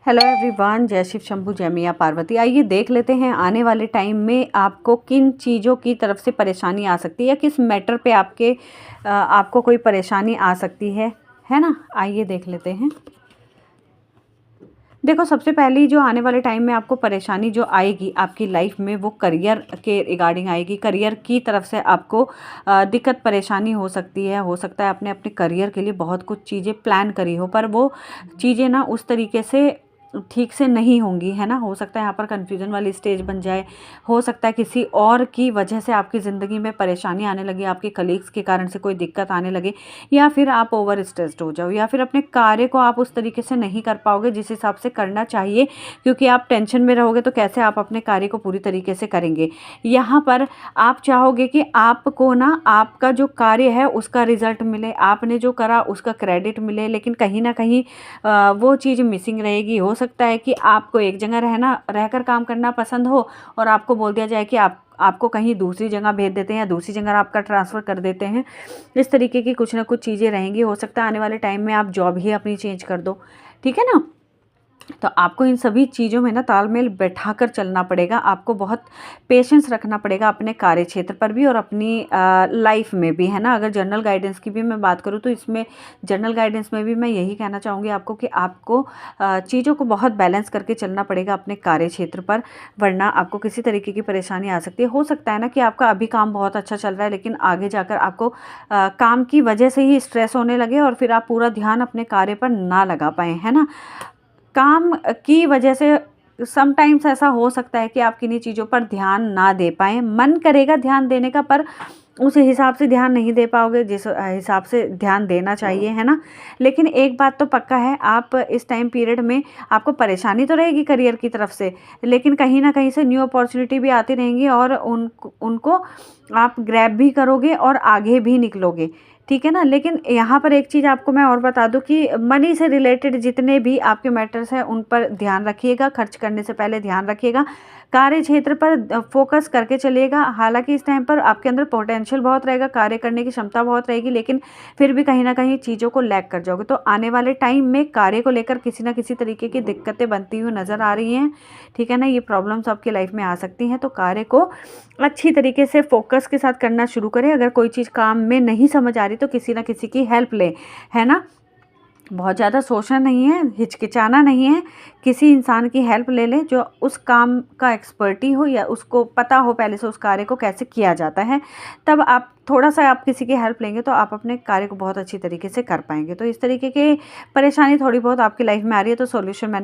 Hello everyone, जय शिव शंभू, जय मियाँ पार्वती। आइए देख लेते हैं आने वाले टाइम में आपको किन चीज़ों की तरफ से परेशानी आ सकती है या किस मैटर पे आपको कोई परेशानी आ सकती है ना। आइए देख लेते हैं। देखो, सबसे पहली जो आने वाले टाइम में आपको परेशानी जो आएगी आपकी लाइफ में, वो करियर के रिगार्डिंग आएगी। करियर की तरफ से आपको दिक्कत परेशानी हो सकती है। हो सकता है आपने अपने करियर के लिए बहुत कुछ चीज़ें प्लान करी हो, पर वो चीज़ें ना उस तरीके से ठीक से नहीं होंगी, है ना। हो सकता है यहाँ पर कन्फ्यूज़न वाली स्टेज बन जाए। हो सकता है किसी और की वजह से आपकी ज़िंदगी में परेशानी आने लगे, आपके कलीग्स के कारण से कोई दिक्कत आने लगे, या फिर आप ओवर स्ट्रेस्ड हो जाओ, या फिर अपने कार्य को आप उस तरीके से नहीं कर पाओगे जिस हिसाब से करना चाहिए, क्योंकि आप टेंशन में रहोगे तो कैसे आप अपने कार्य को पूरी तरीके से करेंगे। यहाँ पर आप चाहोगे कि आपको ना आपका जो कार्य है उसका रिजल्ट मिले, आपने जो करा उसका क्रेडिट मिले, लेकिन कहीं ना कहीं वो चीज़ मिसिंग रहेगी। हो सकता है कि आपको एक जगह रहकर काम करना पसंद हो और आपको बोल दिया जाए कि आपको कहीं दूसरी जगह भेज देते हैं या दूसरी जगह आपका ट्रांसफ़र कर देते हैं। इस तरीके की कुछ ना कुछ चीज़ें रहेंगी। हो सकता है आने वाले टाइम में आप जॉब ही अपनी चेंज कर दो, ठीक है ना। तो आपको इन सभी चीज़ों में ना तालमेल बैठाकर चलना पड़ेगा। आपको बहुत पेशेंस रखना पड़ेगा अपने कार्य क्षेत्र पर भी और अपनी लाइफ में भी, है ना। अगर जर्नल गाइडेंस की भी मैं बात करूँ तो इसमें जर्नल गाइडेंस में भी मैं यही कहना चाहूँगी आपको कि आपको चीज़ों को बहुत बैलेंस करके चलना पड़ेगा अपने कार्य क्षेत्र पर, वरना आपको किसी तरीके की परेशानी आ सकती है। हो सकता है ना कि आपका अभी काम बहुत अच्छा चल रहा है, लेकिन आगे जाकर आपको काम की वजह से ही स्ट्रेस होने लगे और फिर आप पूरा ध्यान अपने कार्य पर ना लगा पाएँ, है ना। काम की वजह से समटाइम्स ऐसा हो सकता है कि आप किन्हीं चीज़ों पर ध्यान ना दे पाएँ। मन करेगा ध्यान देने का, पर उस हिसाब से ध्यान नहीं दे पाओगे जिस हिसाब से ध्यान देना चाहिए, है ना। लेकिन एक बात तो पक्का है, आप इस टाइम पीरियड में आपको परेशानी तो रहेगी करियर की तरफ से, लेकिन कहीं ना कहीं से न्यू अपॉर्चुनिटी भी आती रहेंगी और उनको आप ग्रैब भी करोगे और आगे भी निकलोगे, ठीक है ना। लेकिन यहाँ पर एक चीज़ आपको मैं और बता दूँ कि मनी से रिलेटेड जितने भी आपके मैटर्स हैं उन पर ध्यान रखिएगा। खर्च करने से पहले ध्यान रखिएगा। कार्य क्षेत्र पर फोकस करके चलिएगा। हालांकि इस टाइम पर आपके अंदर पोटेंशियल बहुत रहेगा, कार्य करने की क्षमता बहुत रहेगी, लेकिन फिर भी कहीं ना कहीं चीज़ों को लैग कर जाओगे। तो आने वाले टाइम में कार्य को लेकर किसी ना किसी तरीके की दिक्कतें बनती हुई नज़र आ रही हैं, ठीक है ना। ये प्रॉब्लम्स आपकी लाइफ में आ सकती हैं, तो कार्य को अच्छी तरीके से फोकस के साथ करना शुरू करें। अगर कोई चीज़ काम में नहीं समझ आ रही तो किसी ना किसी की हेल्प लें, है ना। बहुत ज़्यादा सोचना नहीं है, हिचकिचाना नहीं है, किसी इंसान की हेल्प ले लें जो उस काम का एक्सपर्टी हो या उसको पता हो पहले से उस कार्य को कैसे किया जाता है। तब आप थोड़ा सा आप किसी की हेल्प लेंगे तो आप अपने कार्य को बहुत अच्छी तरीके से कर पाएंगे। तो इस तरीके की परेशानी थोड़ी बहुत आपकी लाइफ में आ रही है तो सॉल्यूशन मैंने